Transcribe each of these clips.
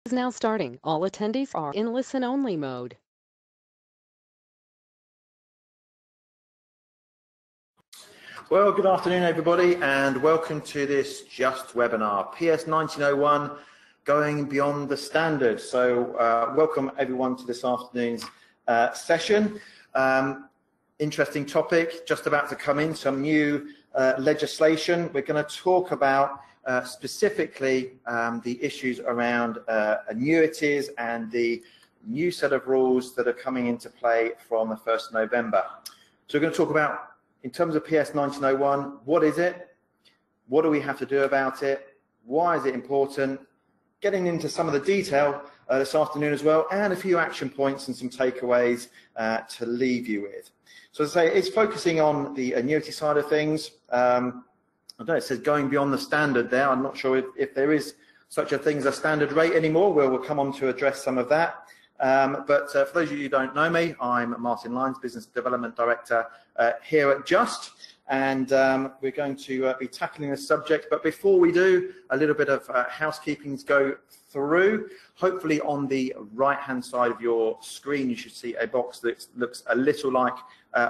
is now starting. All attendees are in listen-only mode. Well, good afternoon, everybody, and welcome to this Just webinar, PS1901, going beyond the standard. So welcome everyone to this afternoon's session. Interesting topic, just about to come in, some new legislation. We're going to talk about specifically the issues around annuities and the new set of rules that are coming into play from the 1st of November. So we're going to talk about, in terms of PS1901, what is it? What do we have to do about it? Why is it important? Getting into some of the detail this afternoon as well, and a few action points and some takeaways to leave you with. So as I say, it's focusing on the annuity side of things. I don't know, it says going beyond the standard there. I'm not sure if there is such a thing as a standard rate anymore. We'll come on to address some of that. But for those of you who don't know me, I'm Martin Lyons, Business Development Director here at Just, and we're going to be tackling this subject. But before we do, a little bit of housekeeping to go through. Hopefully on the right-hand side of your screen, you should see a box that looks a little like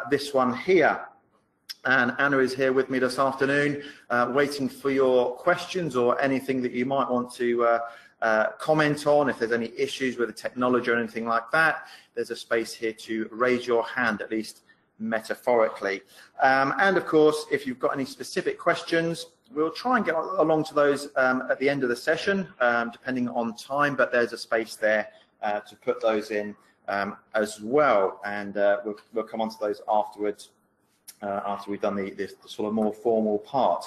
this one here. And Anna is here with me this afternoon, waiting for your questions or anything that you might want to comment on. If there's any issues with the technology or anything like that, there's a space here to raise your hand, at least metaphorically. And of course, if you've got any specific questions, we'll try and get along to those at the end of the session, depending on time, but there's a space there to put those in as well. And we'll come on to those afterwards, after we've done the sort of more formal part.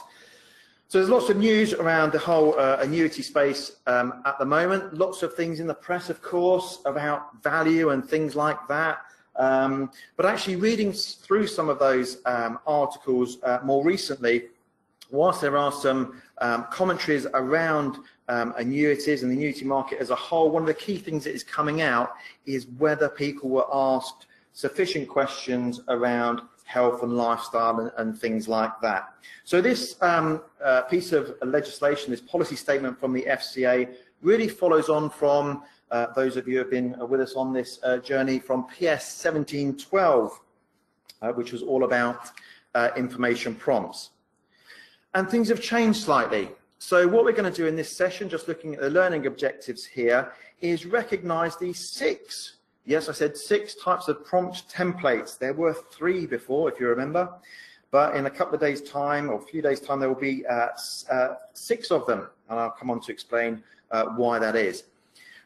So there's lots of news around the whole annuity space at the moment. Lots of things in the press, of course, about value and things like that. But actually reading through some of those articles more recently, whilst there are some commentaries around annuities and the annuity market as a whole, one of the key things that is coming out is whether people were asked sufficient questions around health and lifestyle and things like that. So this piece of legislation, this policy statement from the FCA, really follows on from those of you who have been with us on this journey from PS1912, which was all about information prompts. And things have changed slightly. So what we're going to do in this session, just looking at the learning objectives here, is recognize these 6. Yes, I said 6 types of prompt templates. There were 3 before, if you remember. But in a couple of days' time, or a few days' time, there will be 6 of them. And I'll come on to explain why that is.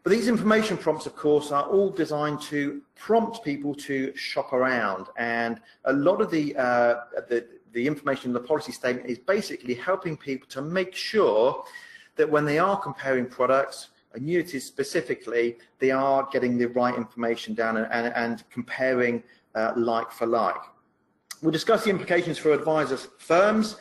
But these information prompts, of course, are all designed to prompt people to shop around. And a lot of the information in the policy statement is basically helping people to make sure that when they are comparing products, annuities specifically, they are getting the right information down and comparing like for like. We'll discuss the implications for advisors firms.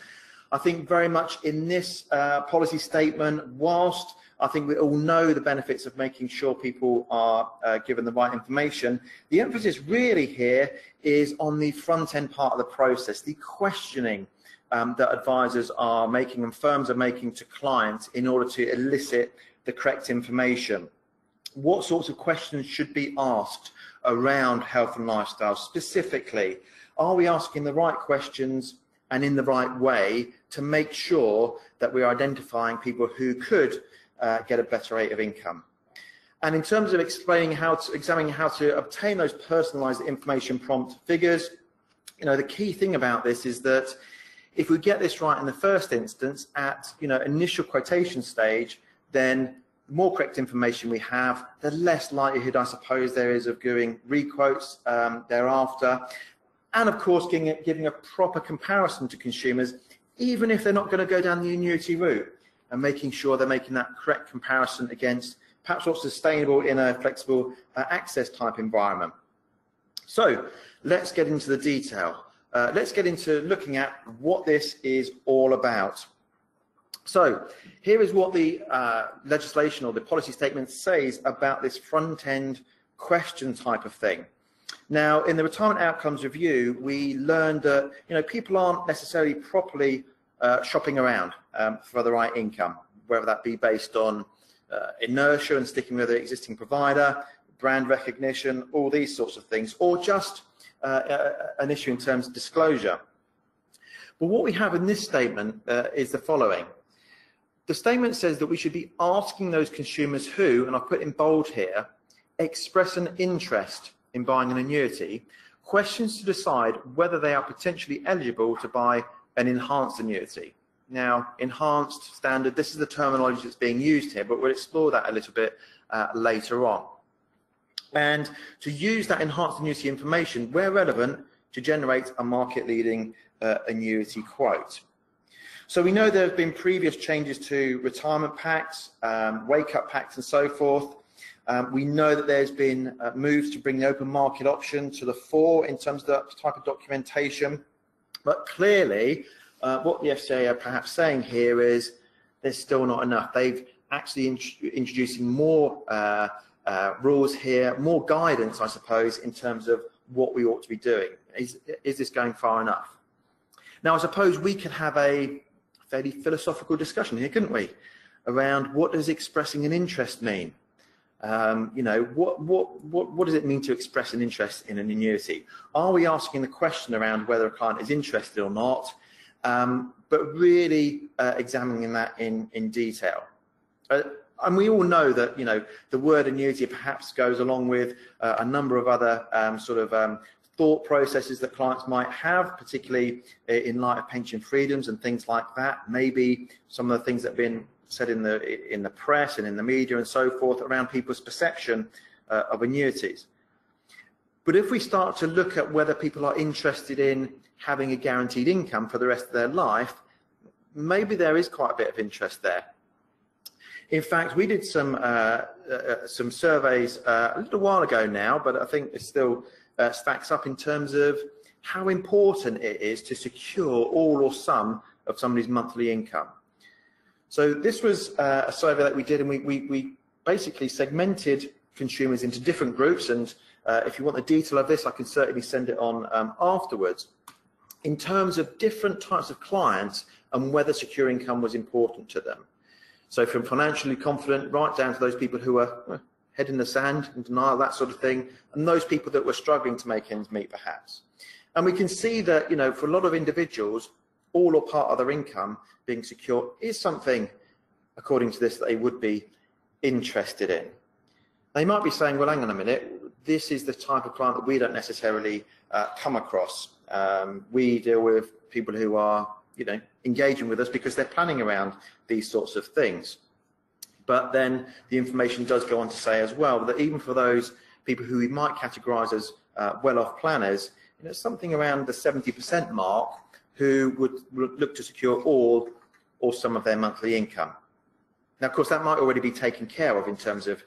I think very much in this policy statement, whilst I think we all know the benefits of making sure people are given the right information, the emphasis really here is on the front end part of the process, the questioning that advisors are making and firms are making to clients in order to elicit the correct information. What sorts of questions should be asked around health and lifestyle? Specifically, are we asking the right questions and in the right way to make sure that we're identifying people who could get a better rate of income? And in terms of examining how to obtain those personalized information prompt figures, you know, the key thing about this is that if we get this right in the first instance at, you know, initial quotation stage, then the more correct information we have, the less likelihood, I suppose, there is of doing requotes thereafter. And of course, giving a proper comparison to consumers, even if they're not going to go down the annuity route, and making sure they're making that correct comparison against perhaps what's sustainable in a flexible access type environment. So let's get into the detail. Let's get into looking at what this is all about. So here is what the legislation or the policy statement says about this front-end question type of thing. Now, in the Retirement Outcomes Review, we learned that people aren't necessarily properly shopping around for the right income, whether that be based on inertia and sticking with the existing provider, brand recognition, all these sorts of things, or just an issue in terms of disclosure. But what we have in this statement is the following. The statement says that we should be asking those consumers who, and I've put in bold here, express an interest in buying an annuity, questions to decide whether they are potentially eligible to buy an enhanced annuity. Now, enhanced, standard, this is the terminology that's being used here, but we'll explore that a little bit later on. And to use that enhanced annuity information, where relevant, to generate a market-leading annuity quote. So we know there have been previous changes to retirement packs, wake-up packs and so forth. We know that there's been moves to bring the open market option to the fore in terms of that type of documentation. But clearly, what the FCA are perhaps saying here is there's still not enough. They've actually introducing more rules here, more guidance, I suppose, in terms of what we ought to be doing. Is this going far enough? Now, I suppose we could have a fairly philosophical discussion here, couldn't we, around what does expressing an interest mean? You know, what does it mean to express an interest in an annuity? Are we asking the question around whether a client is interested or not, but really examining that in detail? And we all know that, you know, the word annuity perhaps goes along with a number of other thought processes that clients might have, particularly in light of pension freedoms and things like that. Maybe some of the things that have been said in the press and in the media and so forth around people's perception of annuities. But if we start to look at whether people are interested in having a guaranteed income for the rest of their life, maybe there is quite a bit of interest there. In fact, we did some surveys a little while ago now, but I think it still stacks up in terms of how important it is to secure all or some of somebody's monthly income. So this was a survey that we did, and we basically segmented consumers into different groups, and if you want the detail of this, I can certainly send it on afterwards, in terms of different types of clients and whether secure income was important to them. So from financially confident right down to those people who are head in the sand, in denial, that sort of thing, and those people that were struggling to make ends meet perhaps. And we can see that, you know, for a lot of individuals, all or part of their income being secure is something, according to this, that they would be interested in. They might be saying, well, hang on a minute, this is the type of client that we don't necessarily come across. We deal with people who are, you know, engaging with us because they're planning around these sorts of things. But then the information does go on to say as well that even for those people who we might categorize as well-off planners, you know, something around the 70% mark who would look to secure all or some of their monthly income. Now, of course, that might already be taken care of in terms of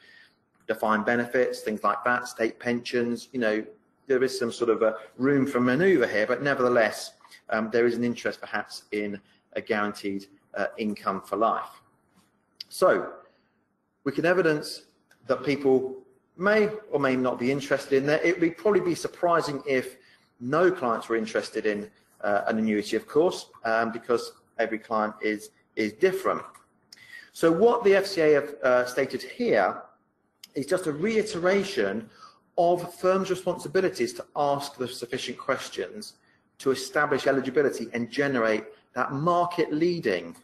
defined benefits, things like that, state pensions. You know, there is some sort of a room for manoeuvre here, but nevertheless, there is an interest perhaps in a guaranteed income for life. So we can evidence that people may or may not be interested in that. It would probably be surprising if no clients were interested in an annuity, of course, because every client is different. So what the FCA have stated here is just a reiteration of firms' responsibilities to ask the sufficient questions to establish eligibility and generate that market-leading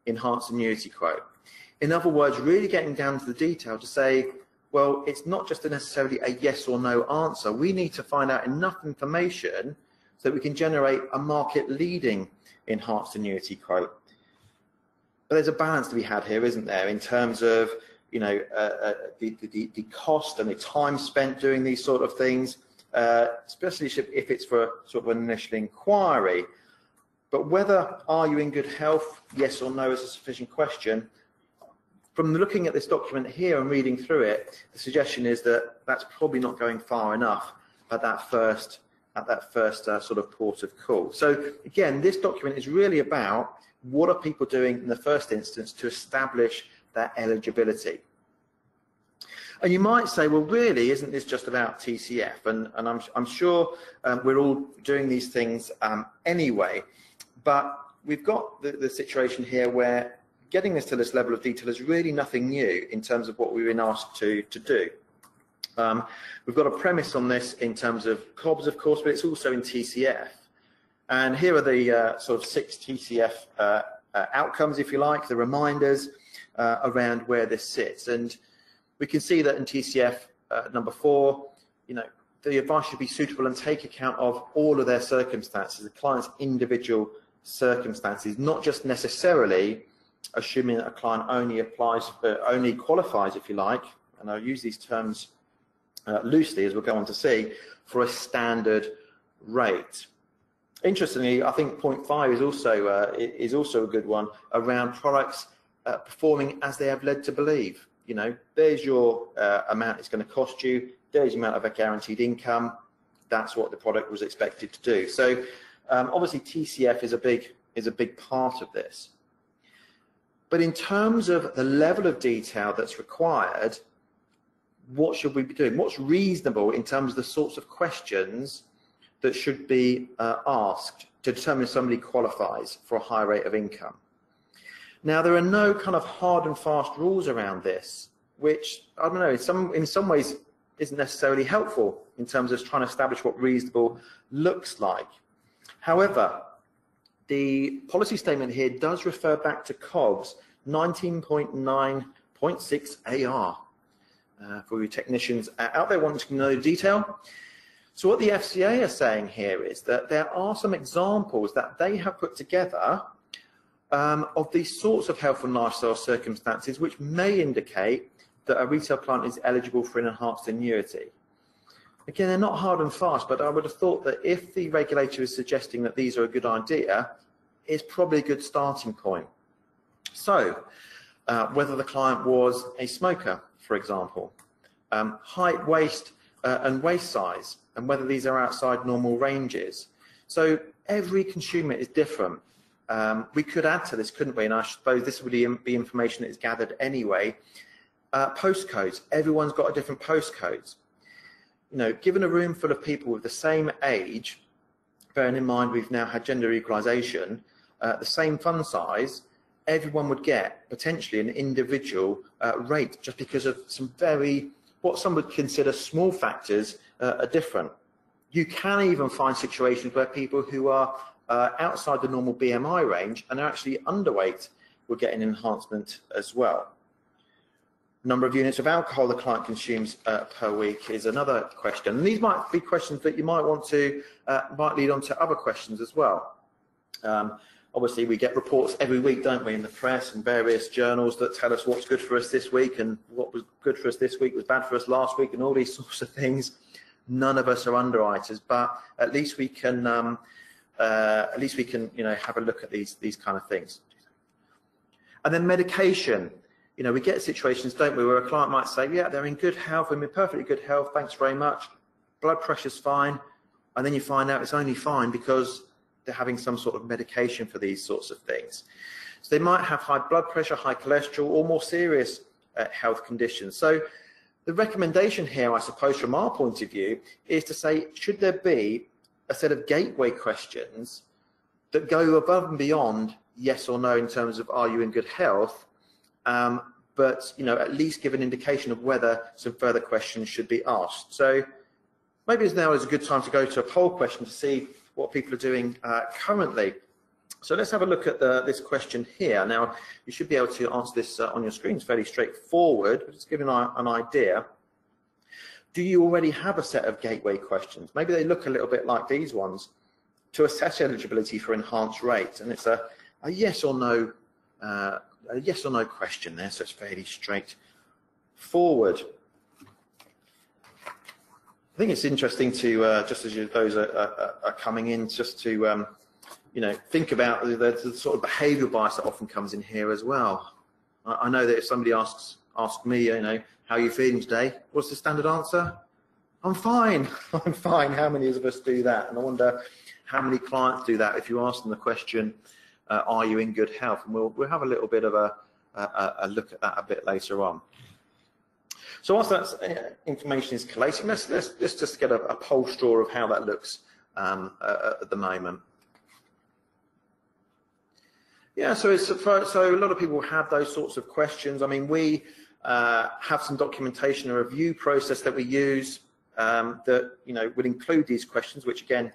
enhanced annuity quote. In other words, really getting down to the detail to say, well, it's not just necessarily a yes or no answer. We need to find out enough information so that we can generate a market-leading enhanced annuity quote. But there's a balance to be had here, isn't there, in terms of, you know, the cost and the time spent doing these sort of things, especially if it's for sort of an initial inquiry. But whether are you in good health, yes or no, is a sufficient question. From looking at this document here and reading through it, the suggestion is that that's probably not going far enough at that first sort of port of call. So again, this document is really about what are people doing in the first instance to establish that eligibility. And you might say, well, really, isn't this just about TCF? And I'm sure we're all doing these things anyway, but we've got the situation here where getting this to this level of detail is really nothing new in terms of what we've been asked to do. We've got a premise on this in terms of COBS, of course, but it's also in TCF. And here are the sort of 6 TCF outcomes, if you like, the reminders around where this sits. And we can see that in TCF number 4, the advice should be suitable and take account of all of their circumstances, the client's individual circumstances, not just necessarily assuming that a client only qualifies, if you like, and I'll use these terms loosely as we'll go on to see, for a standard rate. Interestingly, I think point 5 is also a good one around products performing as they have led to believe. There's your amount it's going to cost you. There's the amount of a guaranteed income. That's what the product was expected to do. So obviously TCF is a big part of this. But in terms of the level of detail that's required, what should we be doing? What's reasonable in terms of the sorts of questions that should be asked to determine if somebody qualifies for a high rate of income? Now, there are no kind of hard and fast rules around this, which, I don't know, in some ways isn't necessarily helpful in terms of trying to establish what reasonable looks like. However, the policy statement here does refer back to COBS 19.9.6 AR for you technicians out there wanting to know detail. So what the FCA are saying here is that there are some examples that they have put together of these sorts of health and lifestyle circumstances which may indicate that a retail client is eligible for an enhanced annuity. Again, they're not hard and fast, but I would have thought that if the regulator is suggesting that these are a good idea, it's probably a good starting point. So, whether the client was a smoker, for example, height, waist, and waist size, and whether these are outside normal ranges. So every consumer is different. We could add to this, couldn't we? And I suppose this would be information that is gathered anyway. Postcodes. Everyone's got a different postcodes. Given a room full of people with the same age, bearing in mind we've now had gender equalisation, the same fund size, everyone would get potentially an individual rate just because of some what some would consider small factors are different. You can even find situations where people who are outside the normal BMI range and are actually underweight will get an enhancement as well. Number of units of alcohol the client consumes per week is another question. And these might be questions that you might want to, might lead on to other questions as well. Obviously, we get reports every week, don't we, in the press and various journals that tell us what's good for us this week and what was good for us this week was bad for us last week and all these sorts of things. None of us are underwriters, but at least we can, have a look at these kind of things. And then medication. We get situations, don't we, where a client might say, yeah, they're in good health, I'm in perfectly good health, thanks very much, blood pressure's fine, and then you find out it's only fine because they're having some sort of medication for these sorts of things. So they might have high blood pressure, high cholesterol, or more serious health conditions. So the recommendation here, I suppose, from our point of view, is to say, should there be a set of gateway questions that go above and beyond yes or no in terms of are you in good health, but at least give an indication of whether some further questions should be asked. So maybe now is a good time to go to a poll question to see what people are doing currently. So let's have a look at this question here. Now, you should be able to answer this on your screen. It's fairly straightforward, but just giving an idea. Do you already have a set of gateway questions? Maybe they look a little bit like these ones to assess eligibility for enhanced rates, and it's a yes or no question there, so it's fairly straightforward. I think it's interesting to just as those are coming in, just to think about the sort of behavioural bias that often comes in here as well. I know that if somebody asks me, how are you feeling today? What's the standard answer? I'm fine. I'm fine. How many of us do that? And I wonder how many clients do that if you ask them the question, are you in good health? And we'll have a little bit of a look at that a bit later on. So once that information is collated, let's just get a poll straw of how that looks at the moment. Yeah, so so a lot of people have those sorts of questions. I mean, we have some documentation, a review process that we use that would include these questions, which again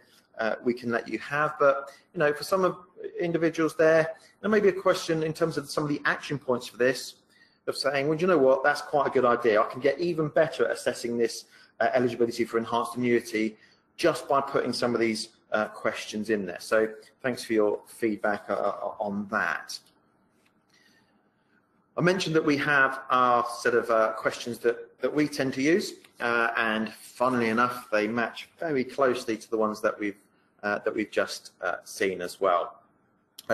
we can let you have. But for some of individuals there may be a question in terms of some of the action points for this, of saying, well, you know what, that's quite a good idea. I can get even better at assessing this eligibility for enhanced annuity just by putting some of these questions in there. So thanks for your feedback on that. I mentioned that we have our set of questions that we tend to use, and funnily enough, they match very closely to the ones that we've just seen as well.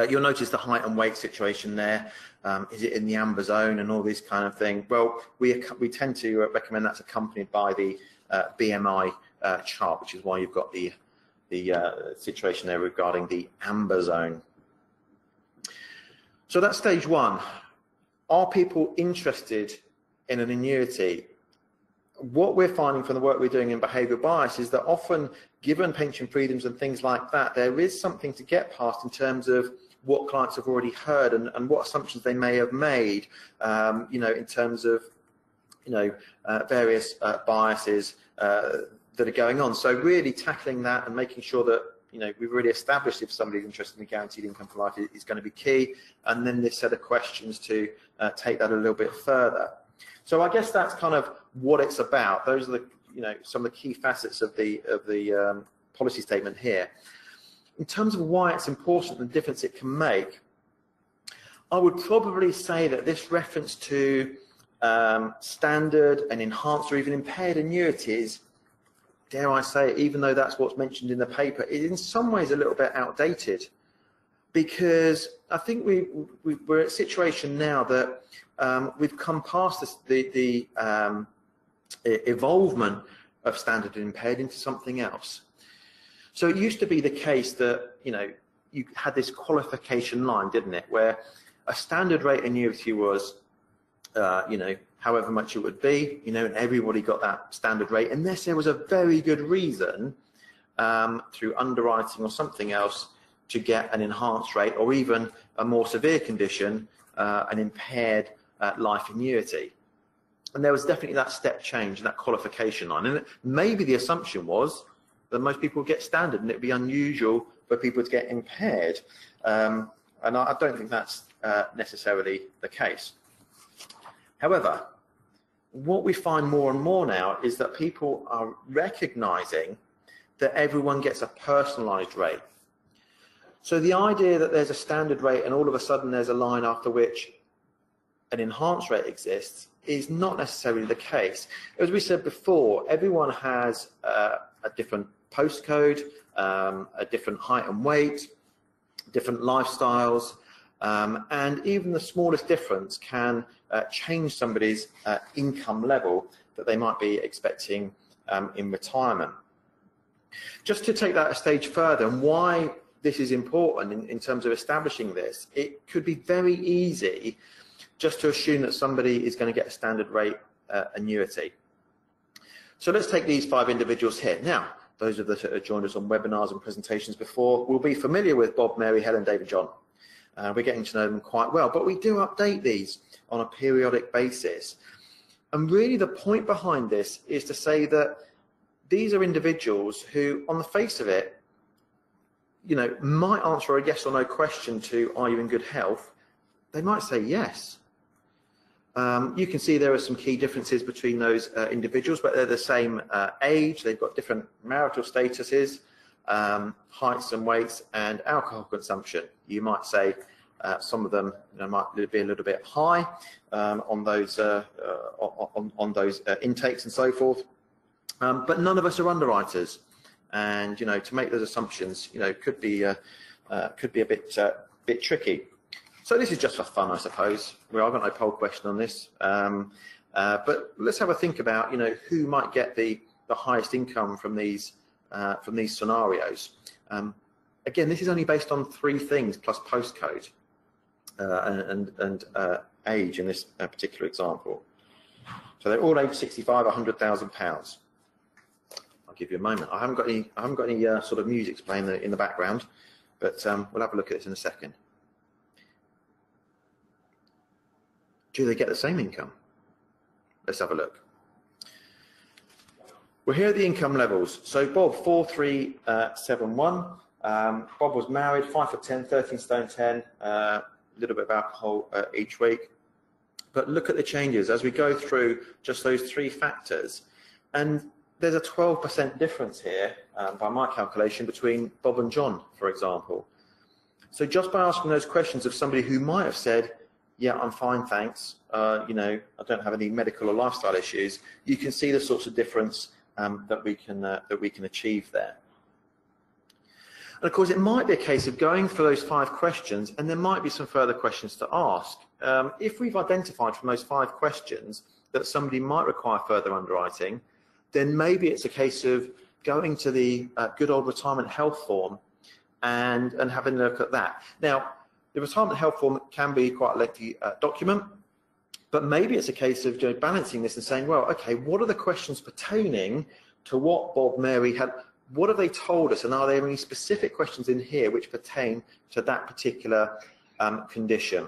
You'll notice the height and weight situation there. Is it in the amber zone and all this kind of thing? Well, we tend to recommend that's accompanied by the BMI chart, which is why you've got the situation there regarding the amber zone. So that's stage one. Are people interested in an annuity? What we're finding from the work we're doing in behavioural bias is that often, given pension freedoms and things like that, there is something to get past in terms of what clients have already heard and what assumptions they may have made, in terms of, various biases that are going on. So really tackling that and making sure that we've really established if somebody's interested in guaranteed income for life is going to be key, and then this set of questions to take that a little bit further. So I guess that's kind of what it's about. Those are the some of the key facets of the policy statement here. In terms of why it's important and the difference it can make, I would probably say that this reference to standard and enhanced or even impaired annuities, dare I say, even though that's what's mentioned in the paper, is in some ways a little bit outdated, because I think we're at a situation now that we've come past the evolvement of standard and impaired into something else. So it used to be the case that you had this qualification line, didn't it, where a standard rate annuity was however much it would be, and everybody got that standard rate, unless there was a very good reason through underwriting or something else to get an enhanced rate, or even a more severe condition, an impaired life annuity. And there was definitely that step change in that qualification line. And maybe the assumption was that most people would get standard and it'd be unusual for people to get impaired. And I don't think that's necessarily the case. However, what we find more and more now is that people are recognizing that everyone gets a personalized rate. So the idea that there's a standard rate and all of a sudden there's a line after which an enhanced rate exists is not necessarily the case. As we said before, everyone has a different postcode, a different height and weight, different lifestyles, and even the smallest difference can change somebody's income level that they might be expecting in retirement. Just to take that a stage further, and why this is important in terms of establishing this, it could be very easy just to assume that somebody is going to get a standard rate annuity. So let's take these 5 individuals here. Now, those of us that have joined us on webinars and presentations before will be familiar with Bob, Mary, Helen, David, John. We're getting to know them quite well, but we do update these on a periodic basis. And really the point behind this is to say that these are individuals who, on the face of it, might answer a yes or no question to, are you in good health? They might say yes. You can see there are some key differences between those individuals, but they're the same age, they've got different marital statuses, heights and weights, and alcohol consumption. You might say some of them might be a little bit high on those intakes and so forth, but none of us are underwriters, and to make those assumptions could be a bit tricky. So this is just for fun, I suppose. Well, I've got no poll question on this, but let's have a think about who might get the highest income from these scenarios. Again, this is only based on 3 things plus postcode and age in this particular example. So they're all age 65, £100,000. I'll give you a moment. I haven't got any sort of music playing in the background, but we'll have a look at this in a second. do they get the same income? Let's have a look. Well, here are the income levels. So Bob, 4371. Bob was married, 5'10", 13 stone 10, a little bit of alcohol each week. But look at the changes as we go through just those three factors. And there's a 12% difference here, by my calculation, between Bob and John, for example. So just by asking those questions of somebody who might have said, yeah, I'm fine, thanks, you know, I don't have any medical or lifestyle issues, you can see the sorts of difference that we can achieve there. And of course, it might be a case of going for those 5 questions, and there might be some further questions to ask. If we've identified from those 5 questions that somebody might require further underwriting, then maybe it's a case of going to the good old retirement health form and having a look at that. Now, the retirement health form can be quite a lengthy document, but maybe it's a case of balancing this and saying, well, okay, what are the questions pertaining to what Bob, Mary had? What have they told us, and are there any specific questions in here which pertain to that particular condition?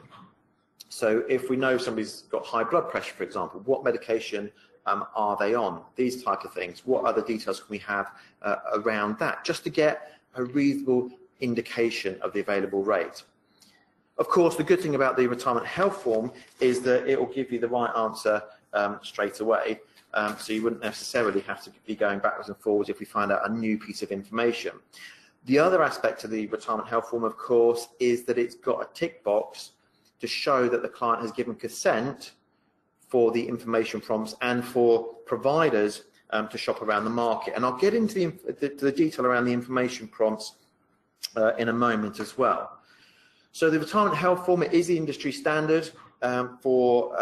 So if we know somebody's got high blood pressure, for example, what medication are they on? These type of things. What other details can we have around that, just to get a reasonable indication of the available rate? Of course, the good thing about the retirement health form is that it will give you the right answer straight away. So you wouldn't necessarily have to be going backwards and forwards if we find out a new piece of information. The other aspect of the retirement health form, of course, is that it's got a tick box to show that the client has given consent for the information prompts and for providers to shop around the market. And I'll get into the detail around the information prompts in a moment as well. So the retirement health form is the industry standard for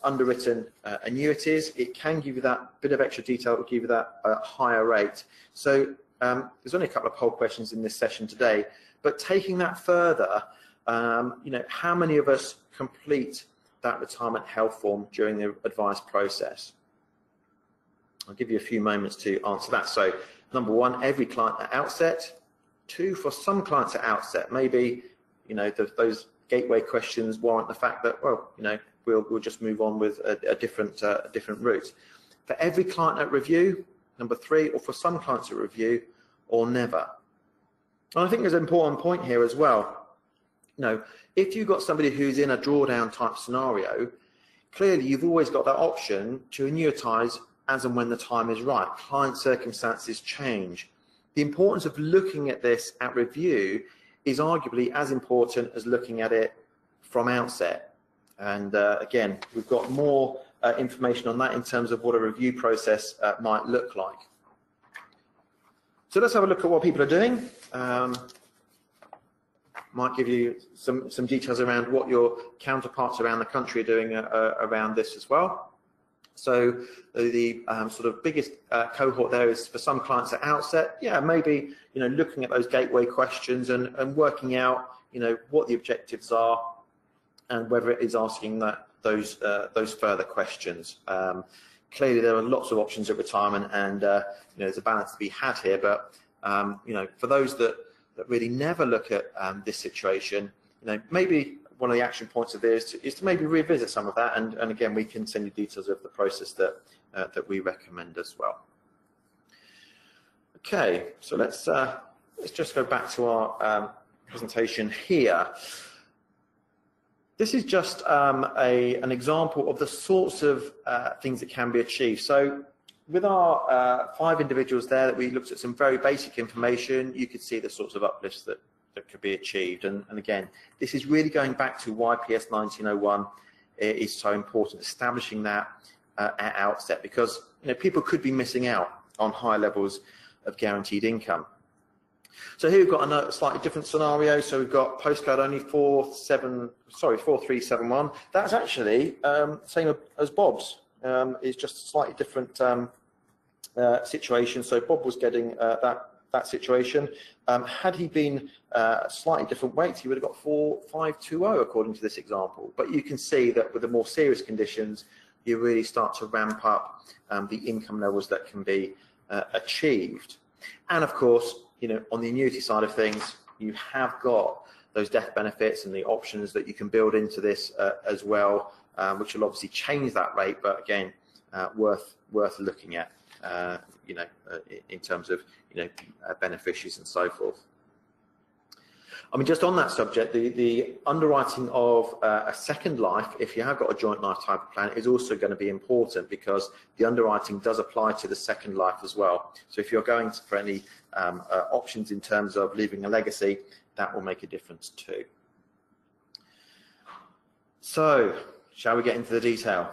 underwritten annuities. It can give you that bit of extra detail, it will give you that higher rate. So there's only a couple of poll questions in this session today, but taking that further, you know, how many of us complete that retirement health form during the advice process? I'll give you a few moments to answer that. So number 1, every client at outset. 2, for some clients at outset, maybe, you know, those gateway questions warrant the fact that, well, you know, we'll just move on with a different route. For every client at review, number 3, or for some clients at review, or never. And I think there's an important point here as well. You know, if you've got somebody who's in a drawdown type scenario, clearly you've always got that option to annuitize as and when the time is right. Client circumstances change. The importance of looking at this at review is arguably as important as looking at it from outset. And again, we've got more information on that in terms of what a review process might look like. So let's have a look at what people are doing. Might give you some details around what your counterparts around the country are doing around this as well. So the sort of biggest cohort there is for some clients at outset, yeah, maybe, you know, looking at those gateway questions and working out, you know, what the objectives are and whether it is asking those further questions. Clearly, there are lots of options at retirement, and you know, there's a balance to be had here. But you know, for those that really never look at this situation, you know, maybe one of the action points of this is to maybe revisit some of that, and again, we can send you details of the process that we recommend as well. Okay, so let's just go back to our presentation here. This is just an example of the sorts of things that can be achieved. So with our 5 individuals there that we looked at some very basic information, you could see the sorts of uplifts that could be achieved. And again, this is really going back to why PS1901 is so important, establishing that at outset, because, you know, people could be missing out on high levels of guaranteed income. So here we've got a slightly different scenario. So we've got postcode only 4371. That's actually same as Bob's. It's just a slightly different situation. So Bob was getting that situation. Had he been slightly different weights, he would have got 4520 according to this example. But you can see that with the more serious conditions, you really start to ramp up the income levels that can be achieved. And of course, you know, on the annuity side of things, you have got those death benefits and the options that you can build into this as well, which will obviously change that rate, but again, worth looking at, in terms of beneficiaries and so forth. I mean, just on that subject, the underwriting of a second life, if you have got a joint life type of plan, is also going to be important, because the underwriting does apply to the second life as well. So if you're going for any options in terms of leaving a legacy, that will make a difference too. So, shall we get into the detail?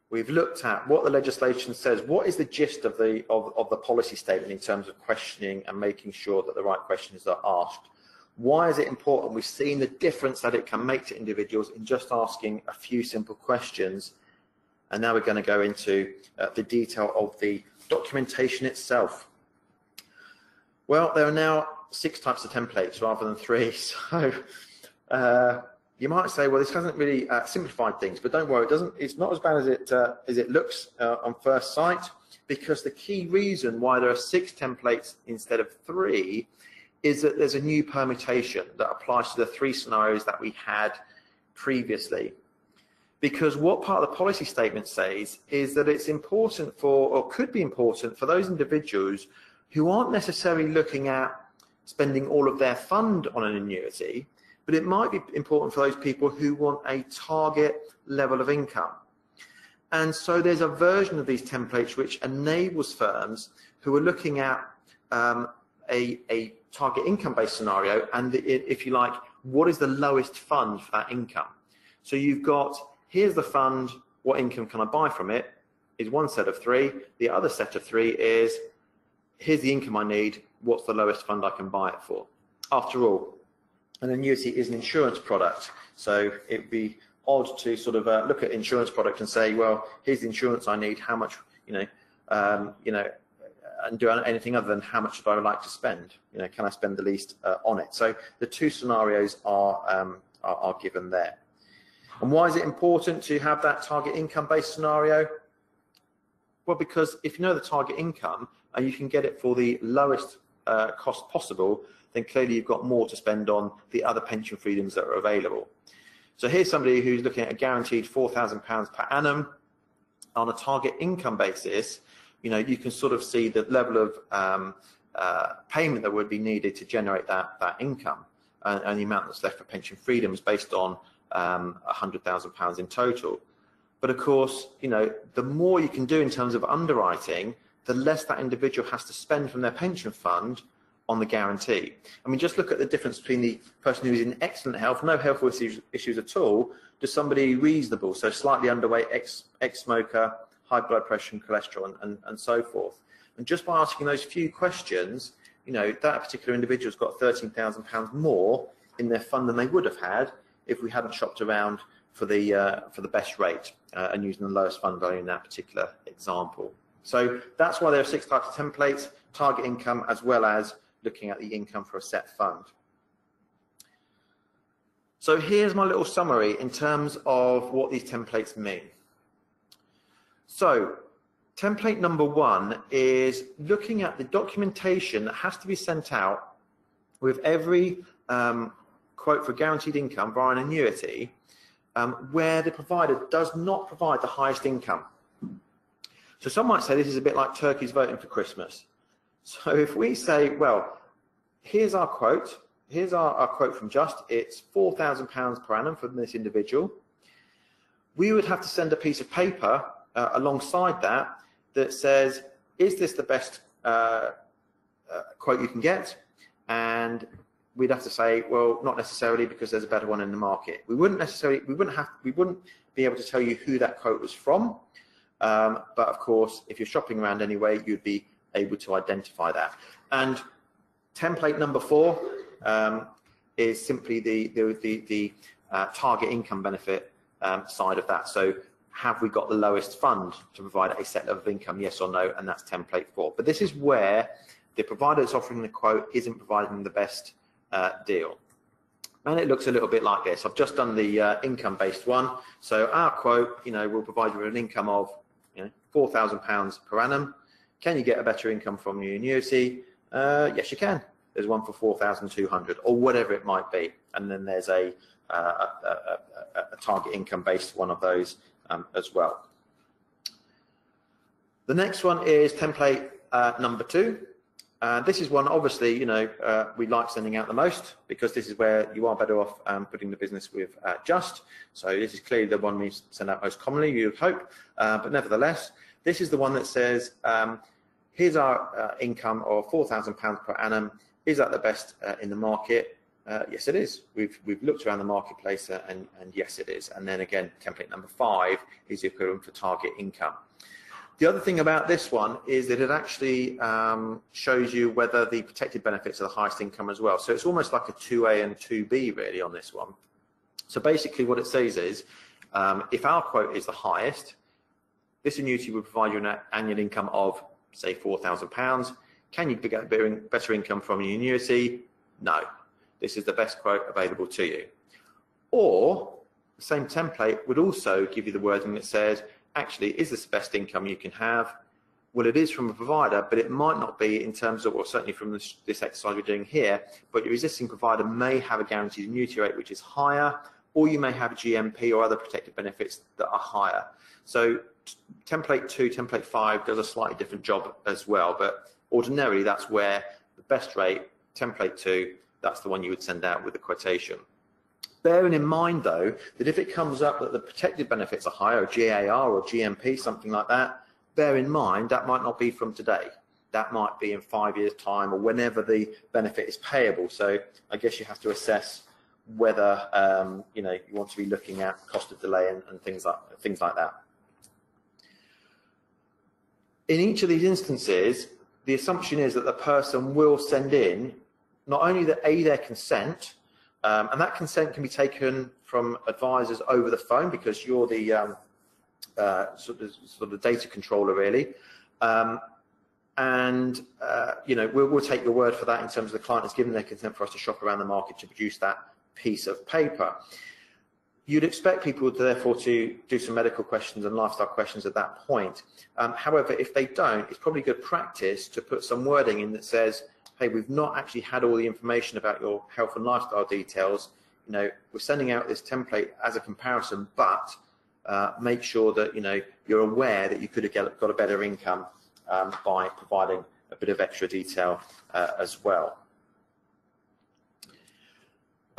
We've looked at what the legislation says. What is the gist of the policy statement in terms of questioning and making sure that the right questions are asked? Why is it important? We've seen the difference that it can make to individuals in just asking a few simple questions. And now we're going to go into the detail of the documentation itself. Well, there are now 6 types of templates rather than 3. So you might say, well, this hasn't really simplified things, but don't worry, it's not as bad as it looks on first sight, because the key reason why there are 6 templates instead of 3 is that there's a new permutation that applies to the 3 scenarios that we had previously. Because what part of the policy statement says is that it's important for, or could be important for, those individuals who aren't necessarily looking at spending all of their fund on an annuity, but it might be important for those people who want a target level of income. And so there's a version of these templates which enables firms who are looking at a target income based scenario, and if you like, what is the lowest fund for that income? So you've got, here's the fund, what income can I buy from it, is one set of 3. The other set of 3 is, here's the income I need, what's the lowest fund I can buy it for? After all, an annuity is an insurance product, so it'd be odd to sort of look at insurance product and say, well, here's the insurance I need, how much, and do anything other than how much would I like to spend? Can I spend the least on it? So the 2 scenarios are given there. And why is it important to have that target income based scenario? Well, because if you know the target income and you can get it for the lowest cost possible, then clearly you've got more to spend on the other pension freedoms that are available. So here's somebody who's looking at a guaranteed £4,000 per annum on a target income basis. You can sort of see the level of payment that would be needed to generate that income, and the amount that's left for pension freedoms based on £100,000 in total. But of course, the more you can do in terms of underwriting, the less that individual has to spend from their pension fund on the guarantee. I mean, just look at the difference between the person who is in excellent health, no health issues at all, to somebody reasonable, so slightly underweight, ex-smoker, high blood pressure and cholesterol, and so forth. And just by asking those few questions, that particular individual's got £13,000 more in their fund than they would have had if we hadn't shopped around for the best rate and using the lowest fund value in that particular example. So that's why there are 6 types of templates: target income, as well as looking at the income for a set fund. So here's my little summary in terms of what these templates mean. So template number 1 is looking at the documentation that has to be sent out with every quote for guaranteed income via an annuity, where the provider does not provide the highest income. So some might say this is a bit like turkeys voting for Christmas. So if we say, well, here's our quote, here's our quote from Just, it's £4,000 per annum for this individual, we would have to send a piece of paper alongside that says, is this the best quote you can get? And we'd have to say, well, not necessarily, because there's a better one in the market. We wouldn't be able to tell you who that quote was from, but of course, if you're shopping around anyway, you'd be able to identify that. And template number 4 is simply the target income benefit side of that. So have we got the lowest fund to provide a set level of income, yes or no? And that's template 4. But this is where the provider that's offering the quote isn't providing the best deal. And it looks a little bit like this. I've just done the income-based one. So our quote, will provide you with an income of £4,000 per annum. Can you get a better income from your annuity? Yes, you can. There's one for 4,200 or whatever it might be. And then there's a a target income based one of those as well. The next one is template number 2. This is one, obviously, we like sending out the most because this is where you are better off putting the business with Just. So this is clearly the one we send out most commonly, you would hope. But nevertheless, this is the one that says, here's our income of £4,000 per annum. Is that the best in the market? Yes, it is. We've looked around the marketplace and yes, it is. And then again, template number 5 is the equivalent for target income. The other thing about this one is that it actually shows you whether the protected benefits are the highest income as well. So it's almost like a 2A and 2B really on this one. So basically what it says is, if our quote is the highest, this annuity will provide you an annual income of, say, £4,000. Can you get better income from your annuity? No. This is the best quote available to you. Or the same template would also give you the wording that says, actually, is this the best income you can have? Well, it is from a provider, but it might not be in terms of, or certainly from this exercise we're doing here, but your existing provider may have a guaranteed annuity rate which is higher, or you may have a GMP or other protected benefits that are higher. So template 2, template 5 does a slightly different job as well, but ordinarily that's where the best rate, template 2, that's the one you would send out with the quotation. Bearing in mind, though, that if it comes up that the protected benefits are higher, or GAR or GMP, something like that, bear in mind that might not be from today. That might be in 5 years' time or whenever the benefit is payable. So I guess you have to assess whether you want to be looking at cost of delay and things like that. In each of these instances, the assumption is that the person will send in not only their consent, and that consent can be taken from advisors over the phone because you're the sort of data controller really, and we'll take your word for that in terms of the client has given their consent for us to shop around the market to produce that piece of paper. You'd expect people therefore to do some medical questions and lifestyle questions at that point. However, if they don't, it's probably good practice to put some wording in that says, hey, we've not actually had all the information about your health and lifestyle details. We're sending out this template as a comparison, but make sure that you're aware that you could have got a better income by providing a bit of extra detail as well.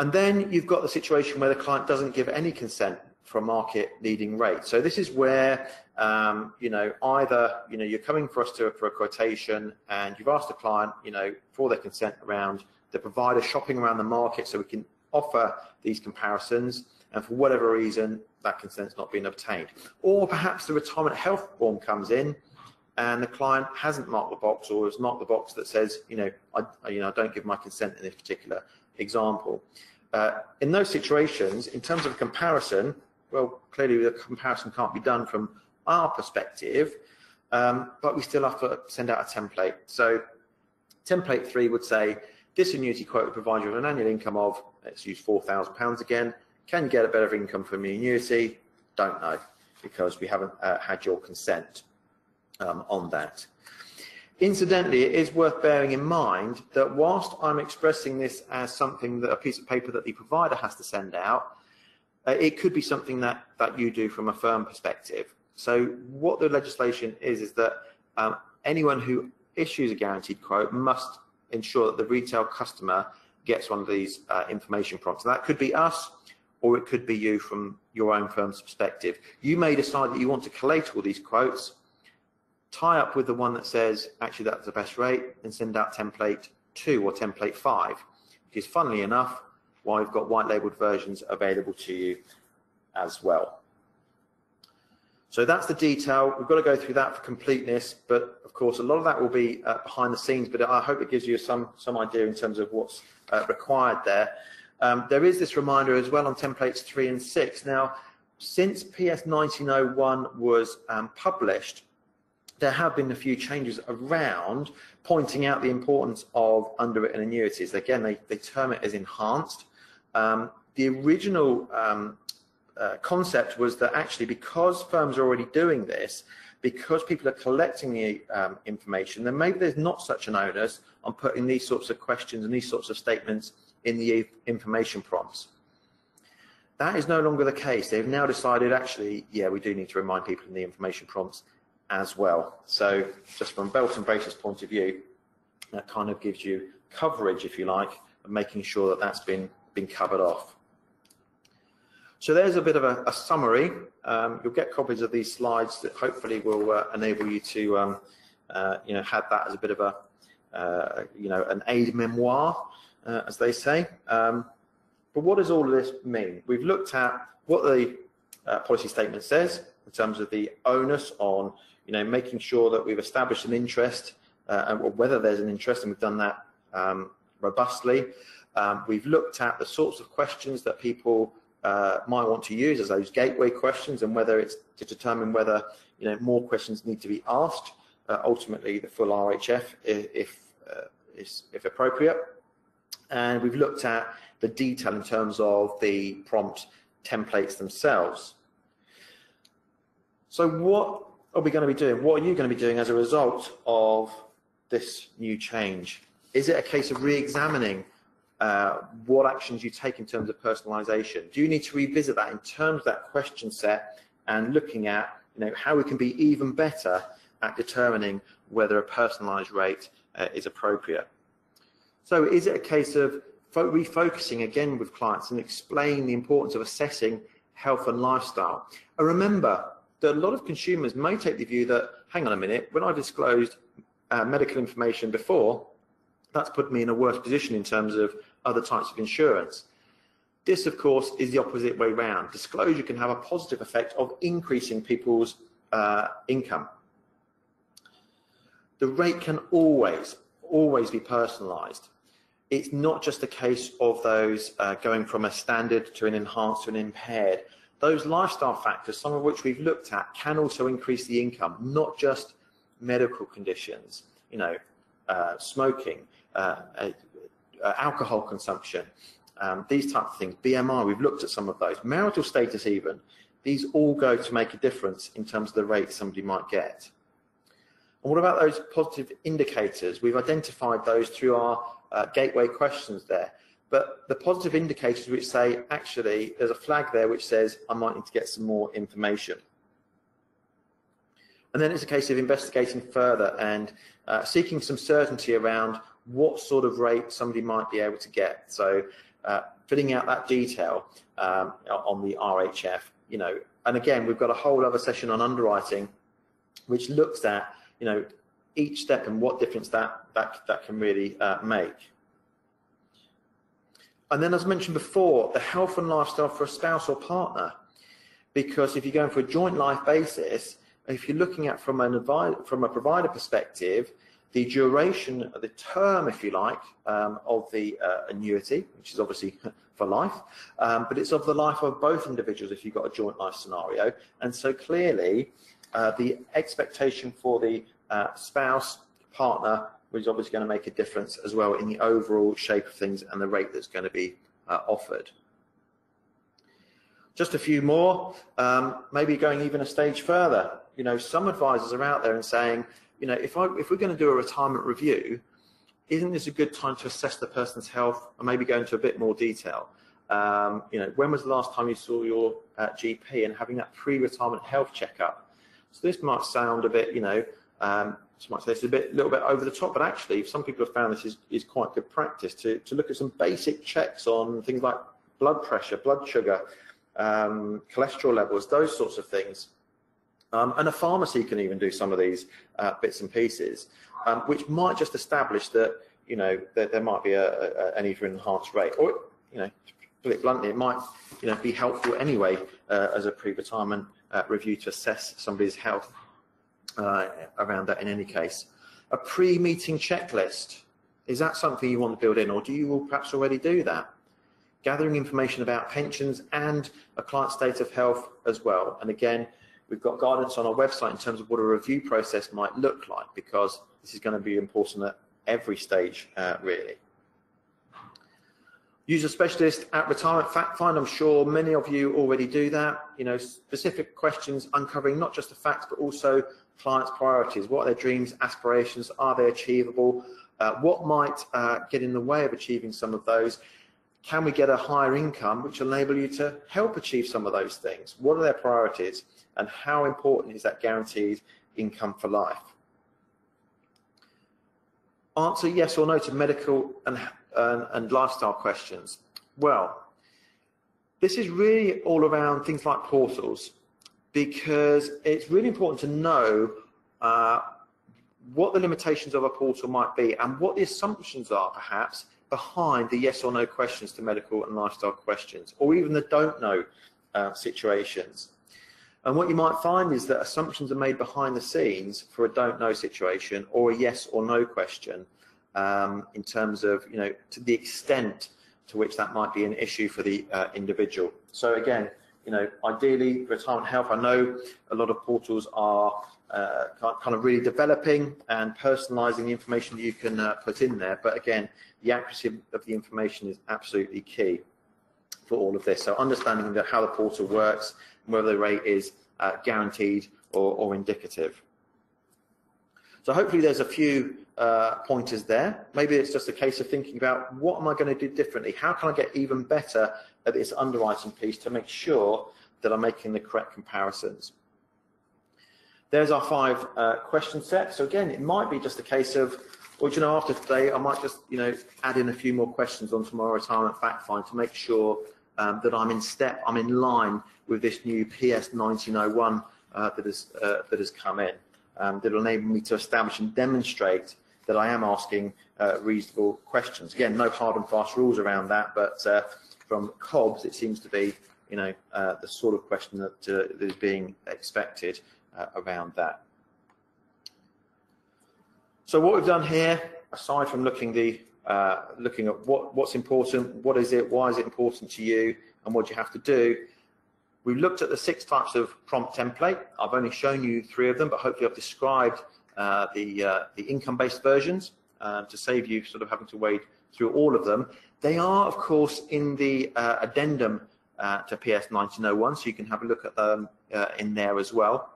And then you've got the situation where the client doesn't give any consent for a market leading rate. So this is where either you're coming for us for a quotation and you've asked the client for their consent around the provider shopping around the market so we can offer these comparisons, and for whatever reason that consent's not been obtained. Or perhaps the retirement health form comes in and the client hasn't marked the box, or has marked the box that says I don't give my consent in this particular example. In those situations, in terms of comparison, well, clearly the comparison can't be done from our perspective, but we still have to send out a template. So template 3 would say, this annuity quote will provide you with an annual income of, let's use £4,000 again. Can you get a better income from your annuity? Don't know, because we haven't had your consent on that. Incidentally, it is worth bearing in mind that whilst I'm expressing this as something that a piece of paper that the provider has to send out, it could be something that you do from a firm perspective. So what the legislation is that anyone who issues a guaranteed quote must ensure that the retail customer gets one of these information prompts. And that could be us, or it could be you from your own firm's perspective. You may decide that you want to collate all these quotes, tie up with the one that says, actually that's the best rate, and send out template 2 or template 5, which is, funnily enough, why we've got white labeled versions available to you as well. So that's the detail. We've got to go through that for completeness, but of course a lot of that will be behind the scenes, but I hope it gives you some idea in terms of what's required there. There is this reminder as well on templates 3 and 6. Now, since PS1901 was published, there have been a few changes around pointing out the importance of underwritten annuities. Again, they term it as enhanced. The original concept was that actually, because firms are already doing this, because people are collecting the information, then maybe there's not such an onus on putting these sorts of questions and these sorts of statements in the information prompts. That is no longer the case. They've now decided, actually, yeah, we do need to remind people in the information prompts as well. So just from belt and braces point of view, that kind of gives you coverage, if you like, of making sure that that's been covered off. So there's a bit of a summary. You'll get copies of these slides that hopefully will enable you to have that as a bit of a an aid memoir, as they say. But what does all of this mean? We've looked at what the policy statement says in terms of the onus on making sure that we've established an interest, or whether there's an interest, and we've done that robustly. We've looked at the sorts of questions that people might want to use as those gateway questions, and whether it's to determine whether more questions need to be asked. Ultimately, the full RHF, if appropriate. And we've looked at the detail in terms of the prompt templates themselves. So what are we going to be doing? What are you going to be doing as a result of this new change? Is it a case of re-examining what actions you take in terms of personalisation? Do you need to revisit that in terms of that question set and looking at how we can be even better at determining whether a personalised rate is appropriate? So is it a case of refocusing again with clients and explain the importance of assessing health and lifestyle? And remember that a lot of consumers may take the view that, hang on a minute, when I disclosed medical information before, that's put me in a worse position in terms of other types of insurance. This, of course, is the opposite way round. Disclosure can have a positive effect of increasing people's income. The rate can always be personalised. It's not just a case of those going from a standard to an enhanced to an impaired. Those lifestyle factors, some of which we've looked at, can also increase the income, not just medical conditions, smoking, alcohol consumption, these types of things, BMI, we've looked at some of those, marital status even. These all go to make a difference in terms of the rate somebody might get. And what about those positive indicators? We've identified those through our gateway questions there. But the positive indicators which say, actually, there's a flag there which says, I might need to get some more information. And then it's a case of investigating further and seeking some certainty around what sort of rate somebody might be able to get. So filling out that detail on the RHF, and again, we've got a whole other session on underwriting, which looks at, each step and what difference that can really make. And then, as mentioned before, the health and lifestyle for a spouse or partner, because if you're going for a joint life basis, if you're looking at from a provider perspective, the duration, the term, if you like, of the annuity, which is obviously for life, but it's of the life of both individuals if you've got a joint life scenario. And so clearly, the expectation for the spouse, partner, is obviously going to make a difference as well in the overall shape of things and the rate that's going to be offered. Just a few more, maybe going even a stage further. Some advisors are out there and saying, if we're going to do a retirement review, isn't this a good time to assess the person's health and maybe go into a bit more detail? When was the last time you saw your GP, and having that pre-retirement health checkup? So this might sound a bit, you might say it's a little bit over the top, but actually some people have found this is quite good practice to look at some basic checks on things like blood pressure, blood sugar, cholesterol levels, those sorts of things. And a pharmacy can even do some of these bits and pieces, which might just establish that, that there might be an even enhanced rate, or, to put it bluntly, it might, be helpful anyway as a pre-retirement review to assess somebody's health around that in any case. A pre-meeting checklist, is that something you want to build in, or do you perhaps already do that? Gathering information about pensions and a client's state of health as well. And again, we've got guidance on our website in terms of what a review process might look like, because this is going to be important at every stage, really. Use a specialist at retirement fact find. I'm sure many of you already do that. Specific questions uncovering not just the facts, but also clients' priorities. What are their dreams, aspirations? Are they achievable? What might get in the way of achieving some of those? can we get a higher income which will enable you to help achieve some of those things? What are their priorities, and how important is that guaranteed income for life? Answer yes or no to medical and lifestyle questions. Well, this is really all around things like portals, because it's really important to know what the limitations of a portal might be and what the assumptions are perhaps behind the yes or no questions to medical and lifestyle questions, or even the don't know situations. And what you might find is that assumptions are made behind the scenes for a don't know situation or a yes or no question, in terms of, to the extent to which that might be an issue for the individual. So again, ideally, retirement health, I know a lot of portals are kind of really developing and personalising the information that you can put in there. But again, the accuracy of the information is absolutely key for all of this. So understanding how the portal works and whether the rate is guaranteed or indicative. So hopefully there's a few pointers there. Maybe it's just a case of thinking about, what am I going to do differently? How can I get even better at this underwriting piece to make sure that I'm making the correct comparisons? There's our 5 question set. So again, it might be just a case of, well, after today, I might just, add in a few more questions onto my retirement fact find to make sure that I'm in line with this new PS19 that has come in. That will enable me to establish and demonstrate that I am asking reasonable questions. Again, no hard and fast rules around that, but from COBS, it seems to be, the sort of question that is being expected around that. So what we've done here, aside from looking at what's important, what is it, why is it important to you, and what you have to do, we've looked at the 6 types of prompt template. I've only shown you 3 of them, but hopefully I've described the income-based versions to save you sort of having to wade through all of them. They are, of course, in the addendum to PS1901, so you can have a look at them in there as well.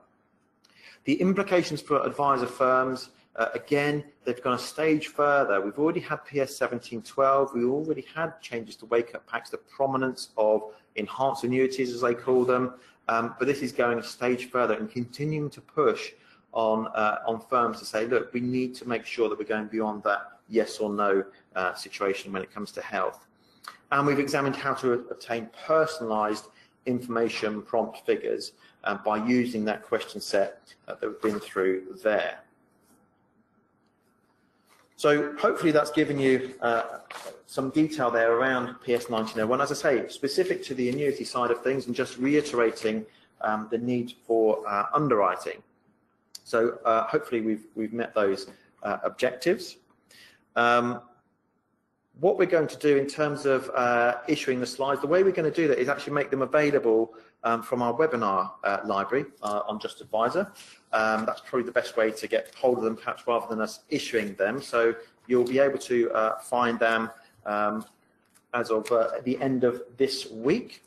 The implications for advisor firms, again, they've gone a stage further. We've already had PS1712. We already had changes to wake-up packs, the prominence of enhanced annuities, as they call them. But this is going a stage further and continuing to push on firms to say, look, we need to make sure that we're going beyond that yes or no situation when it comes to health. And we've examined how to obtain personalised information prompt figures by using that question set that we've been through there. So hopefully that's given you some detail there around PS1901. As I say, specific to the annuity side of things, and just reiterating the need for underwriting. So hopefully we've met those objectives. What we're going to do in terms of issuing the slides, the way we're going to do that is actually make them available from our webinar library on Just Advisor. That's probably the best way to get hold of them, perhaps, rather than us issuing them. So you'll be able to find them as of the end of this week.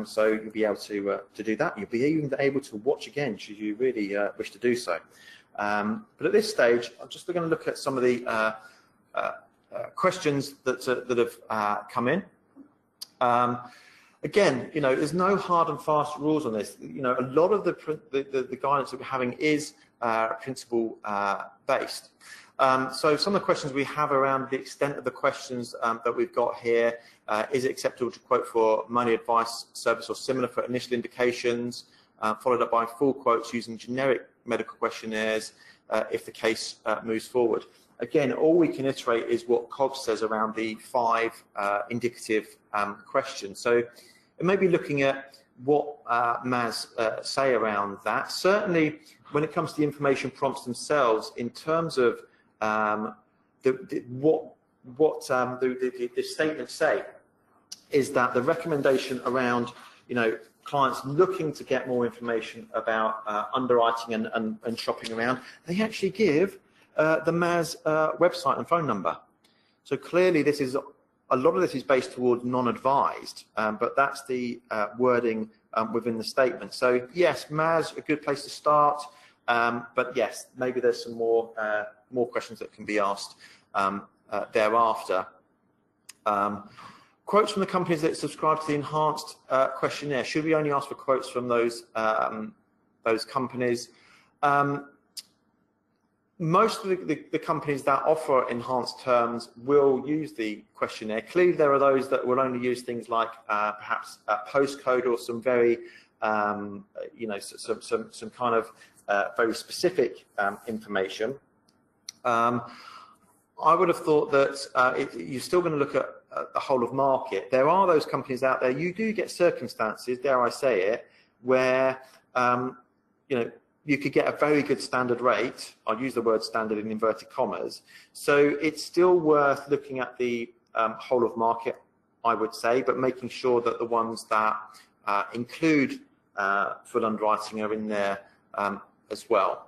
So you'll be able to do that. You'll be even able to watch again, should you really wish to do so. But at this stage, I'm just going to look at some of the questions that have come in. Again, there's no hard and fast rules on this. A lot of the guidance that we're having is principle based. So some of the questions we have around the extent of the questions that we've got here: is it acceptable to quote for money advice service or similar for initial indications, followed up by full quotes using generic medical questionnaires if the case moves forward? Again, all we can iterate is what COBS says around the 5 indicative questions. So it may be looking at what MAS say around that. Certainly, when it comes to the information prompts themselves, in terms of what the statements say, is that the recommendation around clients looking to get more information about underwriting and shopping around, they actually give the MAS website and phone number. So clearly this is a lot of this is based towards non-advised, but that's the wording within the statement. So yes, MAS, a good place to start, but yes, maybe there's some more questions that can be asked thereafter. Quotes from the companies that subscribe to the enhanced questionnaire. Should we only ask for quotes from those companies? Most of the companies that offer enhanced terms will use the questionnaire. Clearly, there are those that will only use things like perhaps a postcode or some very, you know, some kind of very specific information. I would have thought that you're still going to look at the whole of market. There are those companies out there. You do get circumstances, dare I say it, where you know, you could get a very good standard rate. I'll use the word standard in inverted commas. So it's still worth looking at the whole of market, I would say, but making sure that the ones that include full underwriting are in there as well.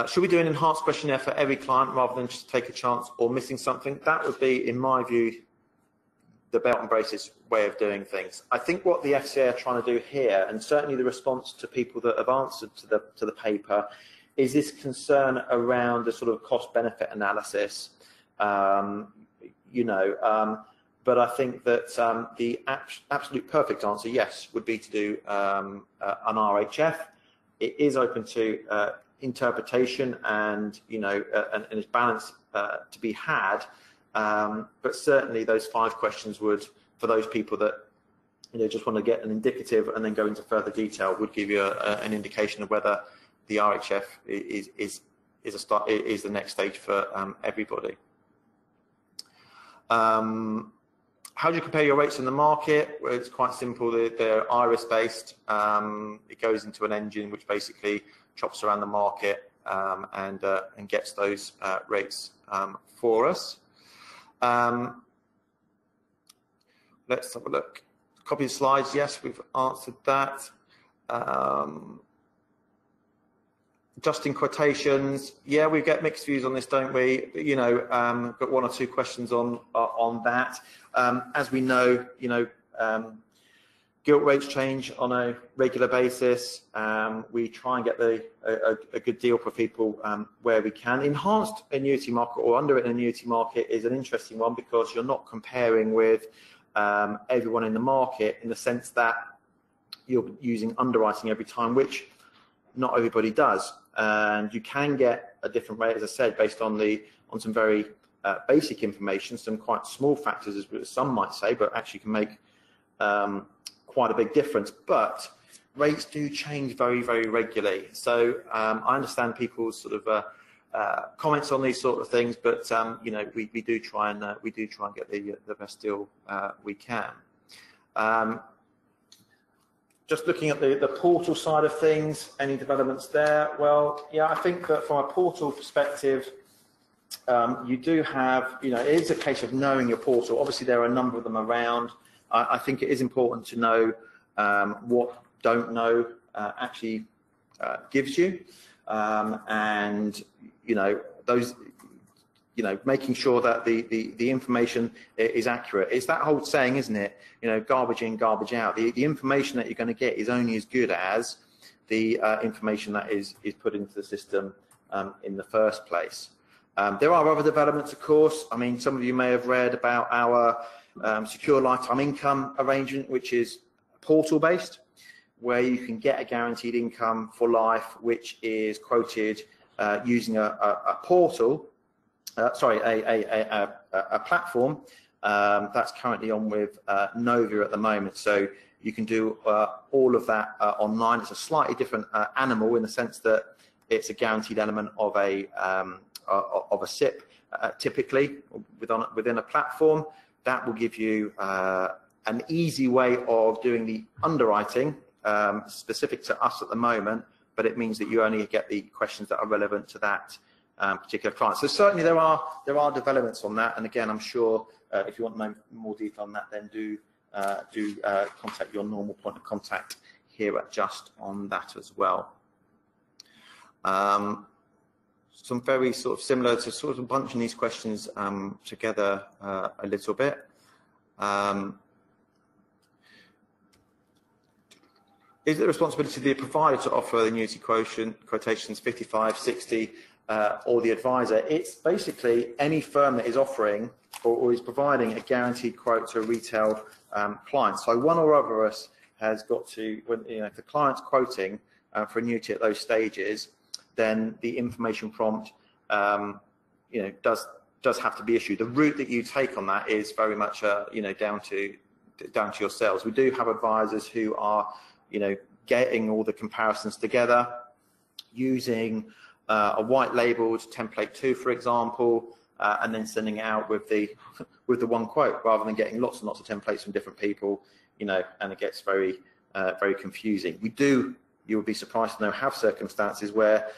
Should we do an enhanced questionnaire for every client rather than just take a chance or missing something? That would be, in my view, the belt and braces way of doing things. I think what the FCA are trying to do here, and certainly the response to people that have answered to the paper, is this concern around the sort of cost-benefit analysis. You know, but I think that the absolute perfect answer, yes, would be to do an RHF. It is open to interpretation, and you know, and it's balance to be had. But certainly those 5 questions would, for those people that, you know, just want to get an indicative and then go into further detail, would give you an indication of whether the RHF is the next stage for everybody. How do you compare your rates in the market? Well, it's quite simple. They're iris based. It goes into an engine which basically chops around the market and gets those rates for us. Let's have a look. Copy of slides. Yes, we've answered that. Adjusting quotations. Yeah, we get mixed views on this, don't we? You know, got 1 or 2 questions on that. As we know, you know, gilt rates change on a regular basis. We try and get a good deal for people where we can. Enhanced annuity market or underwritten annuity market is an interesting one because you're not comparing with everyone in the market, in the sense that you're using underwriting every time, which not everybody does. And you can get a different rate, as I said, based on some very basic information, some quite small factors, as some might say, but actually can make quite a big difference. But rates do change very, very regularly. So I understand people's sort of comments on these sort of things, but you know, we do try and get the best deal we can. Just looking at the portal side of things, any developments there? Well, yeah, I think that from a portal perspective, you do have, you know, it is a case of knowing your portal. Obviously, there are a number of them around. I think it is important to know what Don't Know actually gives you, and you know, those, you know, making sure that the information is accurate. It's that whole saying, isn't it? You know, garbage in, garbage out. The information that you're going to get is only as good as the information that is put into the system in the first place. There are other developments, of course. I mean, some of you may have read about our secure lifetime income arrangement, which is portal-based, where you can get a guaranteed income for life, which is quoted using a portal. Sorry, a platform that's currently on with Nova at the moment. So you can do all of that online. It's a slightly different animal in the sense that it's a guaranteed element of a SIP, typically within a platform. That will give you an easy way of doing the underwriting specific to us at the moment, but it means that you only get the questions that are relevant to that particular client. So certainly there are developments on that, and again, I'm sure if you want to know more detail on that, then do contact your normal point of contact here at Just on that as well. Some very sort of similar to sort of bunching these questions together a little bit. Is it the responsibility of the provider to offer the annuity quotations 55, 60, or the advisor? It's basically any firm that is offering or is providing a guaranteed quote to a retail client. So one or other of us has got to, when, if the client's quoting for annuity at those stages, then the information prompt does have to be issued. The route that you take on that is very much down to yourselves. We do have advisors who are getting all the comparisons together using a white labeled template 2, for example, and then sending it out with the one quote, rather than getting lots and lots of templates from different people, and it gets very confusing. We do, you would be surprised to know, have circumstances where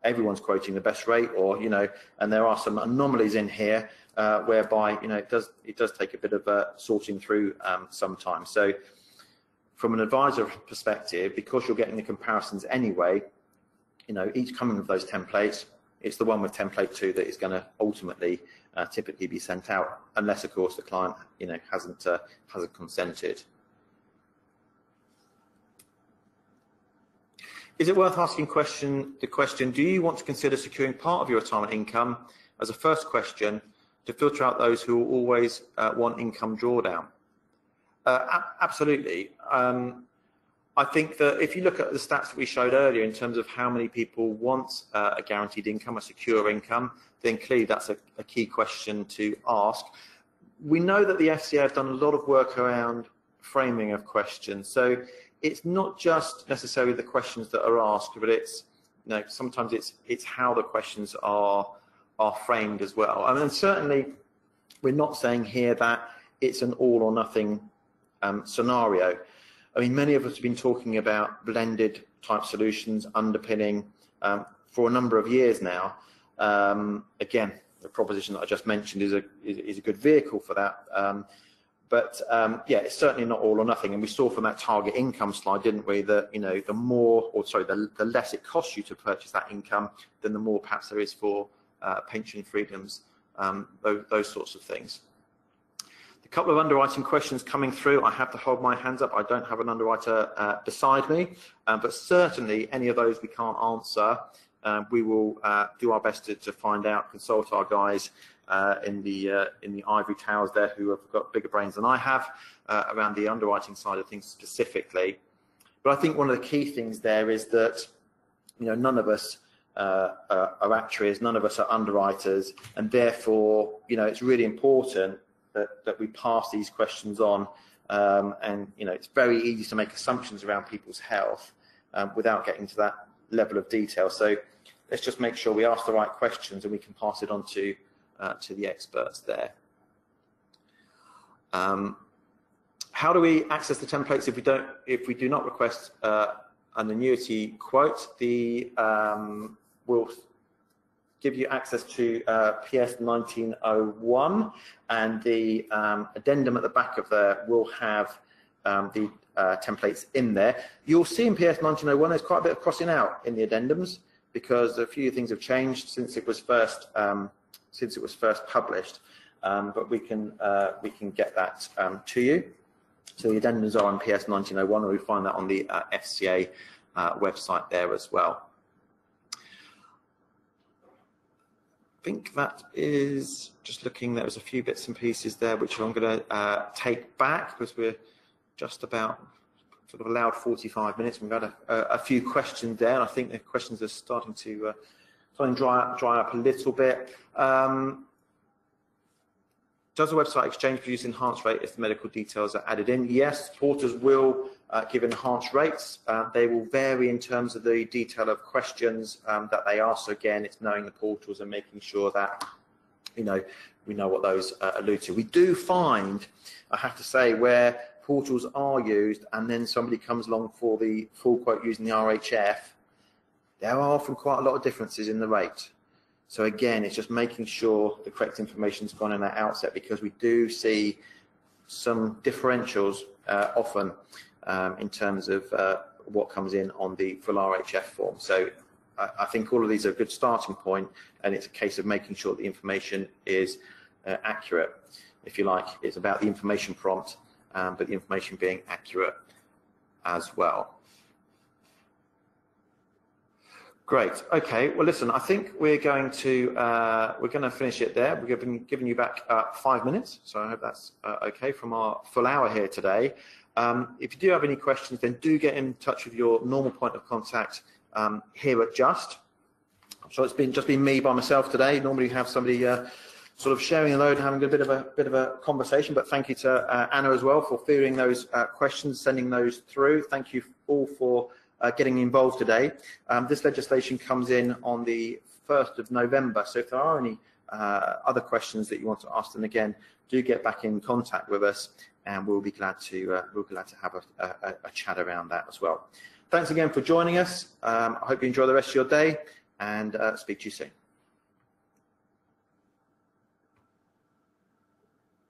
everyone's quoting the best rate, or and there are some anomalies in here whereby it does take a bit of sorting through sometimes. So from an advisor perspective, because you're getting the comparisons anyway, each coming with those templates, it's the one with template 2 that is going to ultimately typically be sent out, unless of course the client hasn't consented. Is it worth asking the question, do you want to consider securing part of your retirement income as a first question to filter out those who will always want income drawdown? Absolutely. I think that if you look at the stats that we showed earlier in terms of how many people want a guaranteed income, a secure income, then clearly that's a key question to ask. We know that the FCA have done a lot of work around framing of questions. So it's not just necessarily the questions that are asked, but it's sometimes it's how the questions are framed as well. I mean, certainly we're not saying here that it's an all or nothing scenario. I mean, many of us have been talking about blended type solutions underpinning for a number of years now. Again, the proposition that I just mentioned is a good vehicle for that. Yeah, it's certainly not all or nothing. And we saw from that target income slide, didn't we, that the less it costs you to purchase that income, then the more perhaps there is for pension freedoms, those sorts of things. A couple of underwriting questions coming through. I have to hold my hands up. I don't have an underwriter beside me, but certainly any of those we can't answer, we will do our best to find out, consult our guys in the ivory towers there, who have got bigger brains than I have around the underwriting side of things specifically. But I think one of the key things there is that none of us are actuaries, none of us are underwriters, and therefore it's really important that we pass these questions on, and it's very easy to make assumptions around people's health without getting to that level of detail. So let's just make sure we ask the right questions and we can pass it on to the experts there. How do we access the templates if we do not request an annuity quote? We'll give you access to PS1901, and the addendum at the back of there will have the templates in there. You'll see in PS1901 there's quite a bit of crossing out in the addendums, because a few things have changed since it was first published. But we can get that to you. So the addendums are on PS1901, and we find that on the FCA website there as well. I think that is just looking. There was a few bits and pieces there which I'm going to take back, because we're just about sort of allowed 45 minutes. We've had a few questions there, and I think the questions are starting to dry up a little bit. Does the website exchange produce enhanced rate if the medical details are added in? Yes, portals will give enhanced rates. They will vary in terms of the detail of questions that they ask. So again, it's knowing the portals and making sure that we know what those allude to. We do find, I have to say, where portals are used and then somebody comes along for the full quote using the RHF, there are often quite a lot of differences in the rate. So again, it's just making sure the correct information's gone in at outset, because we do see some differentials often in terms of what comes in on the full RHF form. So I think all of these are a good starting point, and it's a case of making sure the information is accurate. If you like, it's about the information prompt, but the information being accurate as well. Great. Okay. Well, listen, I think we're going to finish it there. We're giving you back 5 minutes, so I hope that's okay from our full hour here today. If you do have any questions, then do get in touch with your normal point of contact here at Just. I'm sure it's just been me by myself today. Normally you have somebody sort of sharing a load, having a bit of a conversation. But thank you to Anna as well for fielding those questions, sending those through. Thank you all for getting involved today. This legislation comes in on the 1st of November, so if there are any other questions that you want to ask, then again, do get back in contact with us, and we'll be glad to have a chat around that as well. Thanks again for joining us. I hope you enjoy the rest of your day, and speak to you soon.